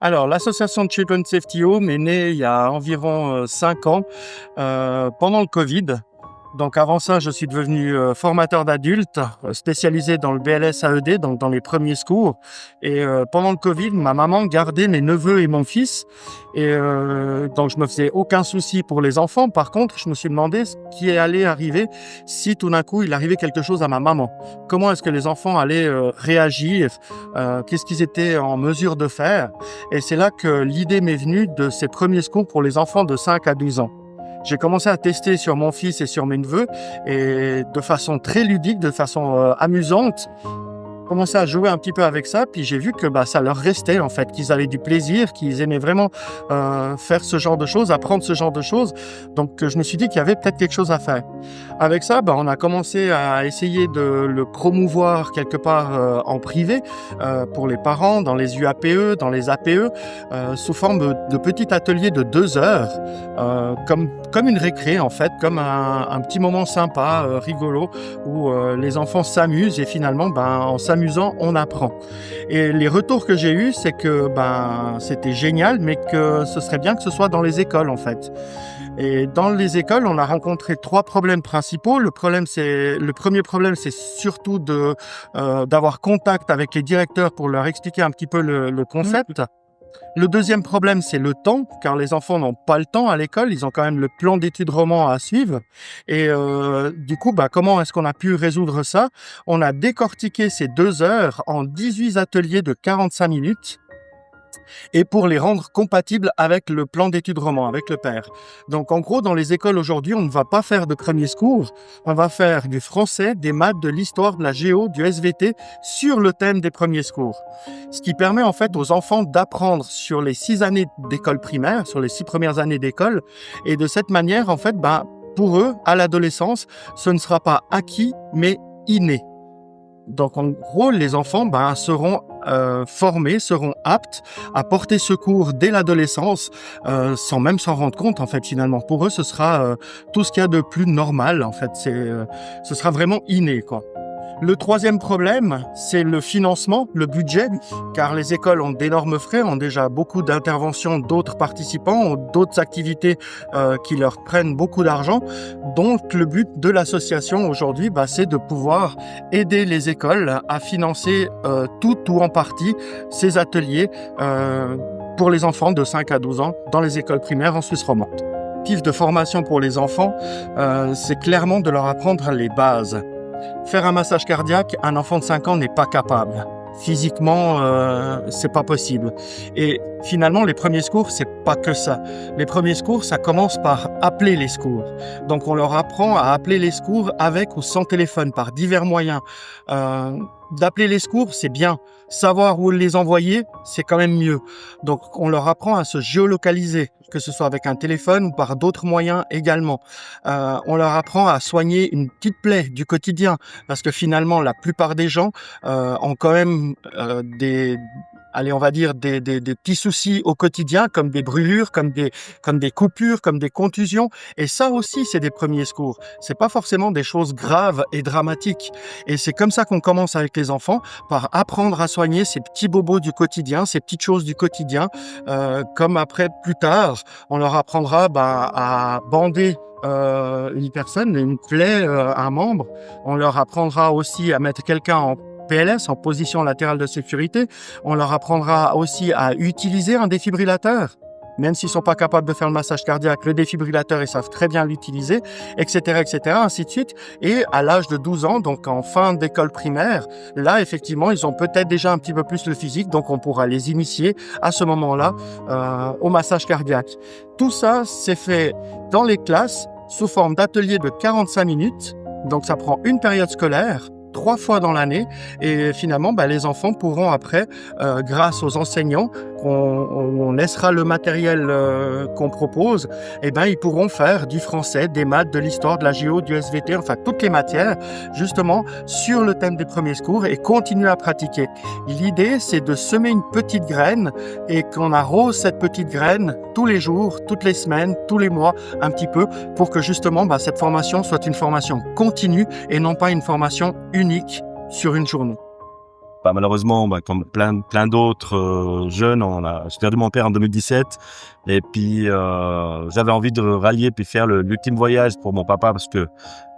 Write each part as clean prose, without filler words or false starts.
Alors, l'association Children's Safety Home est née il y a environ 5 ans, pendant le Covid. Donc avant ça, je suis devenu formateur d'adultes, spécialisé dans le BLS AED, donc dans les premiers secours. Et pendant le Covid, ma maman gardait mes neveux et mon fils. Et donc je me faisais aucun souci pour les enfants. Par contre, je me suis demandé ce qui allait arriver si tout d'un coup il arrivait quelque chose à ma maman. Comment est-ce que les enfants allaient réagir? Qu'est-ce qu'ils étaient en mesure de faire? Et c'est là que l'idée m'est venue de ces premiers secours pour les enfants de 5 à 12 ans. J'ai commencé à tester sur mon fils et sur mes neveux et de façon très ludique, de façon amusante. Commencé à jouer un petit peu avec ça, puis j'ai vu que ça leur restait en fait, qu'ils avaient du plaisir, qu'ils aimaient vraiment faire ce genre de choses, apprendre ce genre de choses. Donc je me suis dit qu'il y avait peut-être quelque chose à faire. Avec ça, on a commencé à essayer de le promouvoir quelque part en privé pour les parents, dans les UAPE, dans les APE, sous forme de petits ateliers de 2 heures, comme une récré en fait, comme un petit moment sympa, rigolo, où les enfants s'amusent et finalement, en s'amusant, on apprend. Et les retours que j'ai eus, c'est que c'était génial, mais que ce serait bien que ce soit dans les écoles en fait. Et dans les écoles, on a rencontré 3 problèmes principaux. Le premier problème, c'est surtout d'avoir contact avec les directeurs pour leur expliquer un petit peu le concept. Le deuxième problème, c'est le temps, car les enfants n'ont pas le temps à l'école, ils ont quand même le plan d'études roman à suivre. Et du coup, comment est-ce qu'on a pu résoudre ça? On a décortiqué ces 2 heures en 18 ateliers de 45 minutes. Et pour les rendre compatibles avec le plan d'études roman, avec le père. Donc en gros, dans les écoles aujourd'hui, on ne va pas faire de premiers secours, on va faire du français, des maths, de l'histoire, de la géo, du SVT sur le thème des premiers secours. Ce qui permet en fait aux enfants d'apprendre sur les 6 années d'école primaire, sur les 6 premières années d'école, et de cette manière, en fait, pour eux, à l'adolescence, ce ne sera pas acquis, mais inné. Donc en gros, les enfants seront formés, seront aptes à porter secours dès l'adolescence, sans même s'en rendre compte en fait finalement. Pour eux, ce sera tout ce qu'il y a de plus normal en fait. Ce sera vraiment inné quoi. Le troisième problème, c'est le financement, le budget, car les écoles ont d'énormes frais, ont déjà beaucoup d'interventions d'autres participants, ont d'autres activités qui leur prennent beaucoup d'argent. Donc le but de l'association aujourd'hui, c'est de pouvoir aider les écoles à financer tout ou en partie ces ateliers pour les enfants de 5 à 12 ans dans les écoles primaires en Suisse romande. L'objectif de formation pour les enfants, c'est clairement de leur apprendre les bases. Faire un massage cardiaque, un enfant de 5 ans n'est pas capable. Physiquement, c'est pas possible. Et finalement, les premiers secours, c'est pas que ça. Les premiers secours, ça commence par appeler les secours. Donc, on leur apprend à appeler les secours avec ou sans téléphone, par divers moyens. D'appeler les secours, c'est bien. Savoir où les envoyer, c'est quand même mieux. Donc, on leur apprend à se géolocaliser, que ce soit avec un téléphone ou par d'autres moyens également. On leur apprend à soigner une petite plaie du quotidien, parce que finalement, la plupart des gens ont quand même des petits soucis au quotidien, comme des brûlures, comme des coupures, comme des contusions. Et ça aussi, c'est des premiers secours. C'est pas forcément des choses graves et dramatiques. Et c'est comme ça qu'on commence avec les enfants, par apprendre à soigner ces petits bobos du quotidien, ces petites choses du quotidien. Comme après, plus tard, on leur apprendra à bander une personne, une plaie, un membre. On leur apprendra aussi à mettre quelqu'un en PLS, en position latérale de sécurité. On leur apprendra aussi à utiliser un défibrillateur. Même s'ils sont pas capables de faire le massage cardiaque, le défibrillateur, ils savent très bien l'utiliser, etc., ainsi de suite. Et à l'âge de 12 ans, donc en fin d'école primaire, là, effectivement, ils ont peut-être déjà un petit peu plus le physique, donc on pourra les initier à ce moment-là au massage cardiaque. Tout ça, c'est fait dans les classes sous forme d'ateliers de 45 minutes. Donc ça prend une période scolaire, 3 fois dans l'année, et finalement les enfants pourront après, grâce aux enseignants, on laissera le matériel qu'on propose, ils pourront faire du français, des maths, de l'histoire, de la géo, du SVT, enfin toutes les matières, justement sur le thème des premiers secours, et continuer à pratiquer. L'idée, c'est de semer une petite graine et qu'on arrose cette petite graine tous les jours, toutes les semaines, tous les mois, un petit peu, pour que justement cette formation soit une formation continue et non pas une formation unique sur une journée. malheureusement, comme plein d'autres jeunes, j'ai perdu mon père en 2017. Et puis, j'avais envie de rallier puis faire l'ultime voyage pour mon papa parce que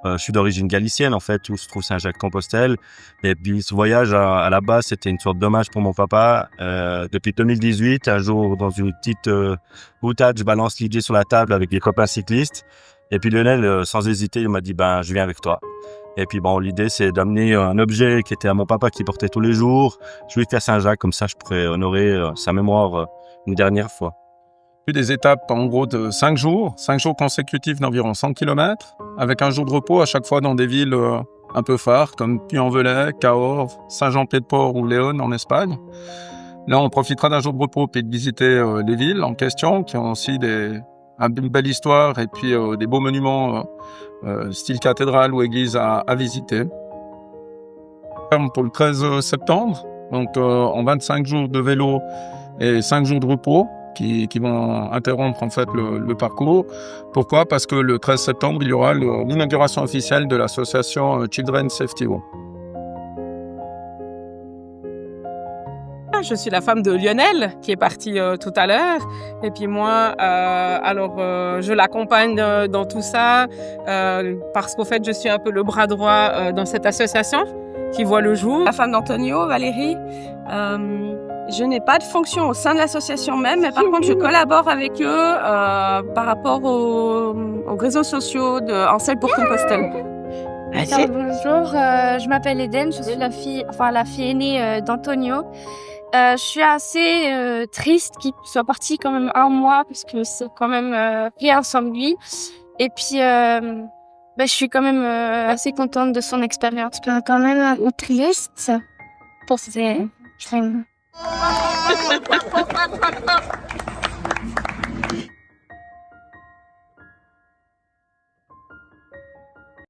je suis d'origine galicienne, en fait, où se trouve Saint-Jacques-Compostelle. Et puis, ce voyage, à la base, c'était une sorte d'hommage pour mon papa. Depuis 2018, un jour, dans une petite boutade, je balance l'idée sur la table avec des copains cyclistes. Et puis, Lionel, sans hésiter, il m'a dit, je viens avec toi. Et puis, l'idée, c'est d'amener un objet qui était à mon papa qui portait tous les jours. Je lui fais à Saint-Jacques, comme ça, je pourrais honorer sa mémoire une dernière fois. Des étapes en gros de 5 jours consécutifs d'environ 100 km, avec un jour de repos à chaque fois dans des villes un peu phares comme Puy-en-Velay, Cahors, Saint-Jean-Pied-de-Port ou Léon en Espagne. Là, on profitera d'un jour de repos puis de visiter les villes en question qui ont aussi une belle histoire et puis des beaux monuments style cathédrale ou église à visiter. Pour le 13 septembre, donc en 25 jours de vélo et 5 jours de repos, qui vont interrompre en fait le parcours. Pourquoi ? Parce que le 13 septembre, il y aura l'inauguration officielle de l'association Children's Safety Home. Je suis la femme de Lionel qui est parti tout à l'heure et puis moi je l'accompagne dans tout ça parce qu'au fait je suis un peu le bras droit dans cette association qui voit le jour. La femme d'Antonio, Valérie. Je n'ai pas de fonction au sein de l'association même, mais par contre, je collabore avec eux par rapport aux réseaux sociaux en selle pour Compostelle. Bonjour, je m'appelle Eden, je suis la fille aînée d'Antonio. Je suis assez triste qu'il soit parti quand même un mois, parce que c'est quand même rien sans lui. Et puis, je suis quand même assez contente de son expérience. Je suis quand même triste pour ces...